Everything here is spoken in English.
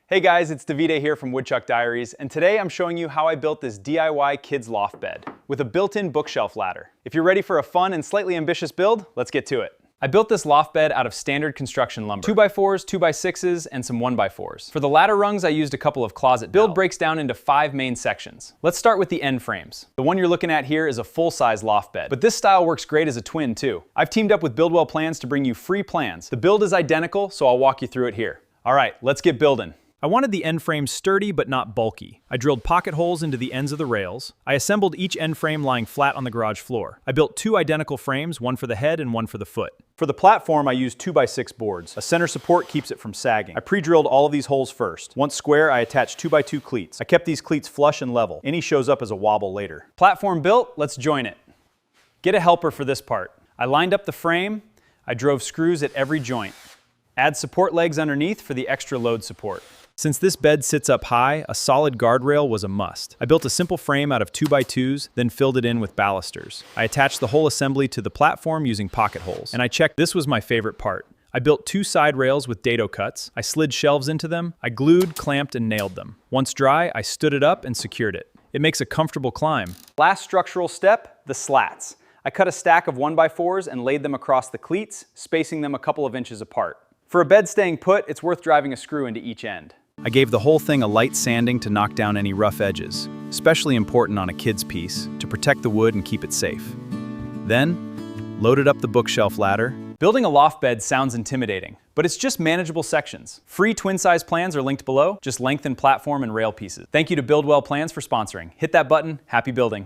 Hey guys, it's Davide here from Woodchuck Diaries, and today I'm showing you how I built this DIY kids loft bed with a built-in bookshelf ladder. If you're ready for a fun and slightly ambitious build, let's get to it. I built this loft bed out of standard construction lumber, 2x4s, 2x6s, and some 1x4s. For the ladder rungs, I used a couple of closet build breaks down into 5 main sections. Let's start with the end frames. The one you're looking at here is a full-size loft bed, but this style works great as a twin too. I've teamed up with Buildwell Plans to bring you free plans. The build is identical, so I'll walk you through it here. All right, let's get building. I wanted the end frame sturdy but not bulky. I drilled pocket holes into the ends of the rails. I assembled each end frame lying flat on the garage floor. I built 2 identical frames, one for the head and one for the foot. For the platform, I used 2x6 boards. A center support keeps it from sagging. I pre-drilled all of these holes first. Once square, I attached 2x2 cleats. I kept these cleats flush and level. Any shows up as a wobble later. Platform built, let's join it. Get a helper for this part. I lined up the frame. I drove screws at every joint. Add support legs underneath for the extra load support. Since this bed sits up high, a solid guardrail was a must. I built a simple frame out of 2x2s, then filled it in with balusters. I attached the whole assembly to the platform using pocket holes. And I checked, this was my favorite part. I built 2 side rails with dado cuts. I slid shelves into them. I glued, clamped, and nailed them. Once dry, I stood it up and secured it. It makes a comfortable climb. Last structural step, the slats. I cut a stack of 1x4s and laid them across the cleats, spacing them a couple of inches apart. For a bed staying put, it's worth driving a screw into each end. I gave the whole thing a light sanding to knock down any rough edges, especially important on a kid's piece, to protect the wood and keep it safe. Then, loaded up the bookshelf ladder. Building a loft bed sounds intimidating, but it's just manageable sections. Free twin-size plans are linked below, just lengthen platform and rail pieces. Thank you to Buildwell Plans for sponsoring. Hit that button, happy building.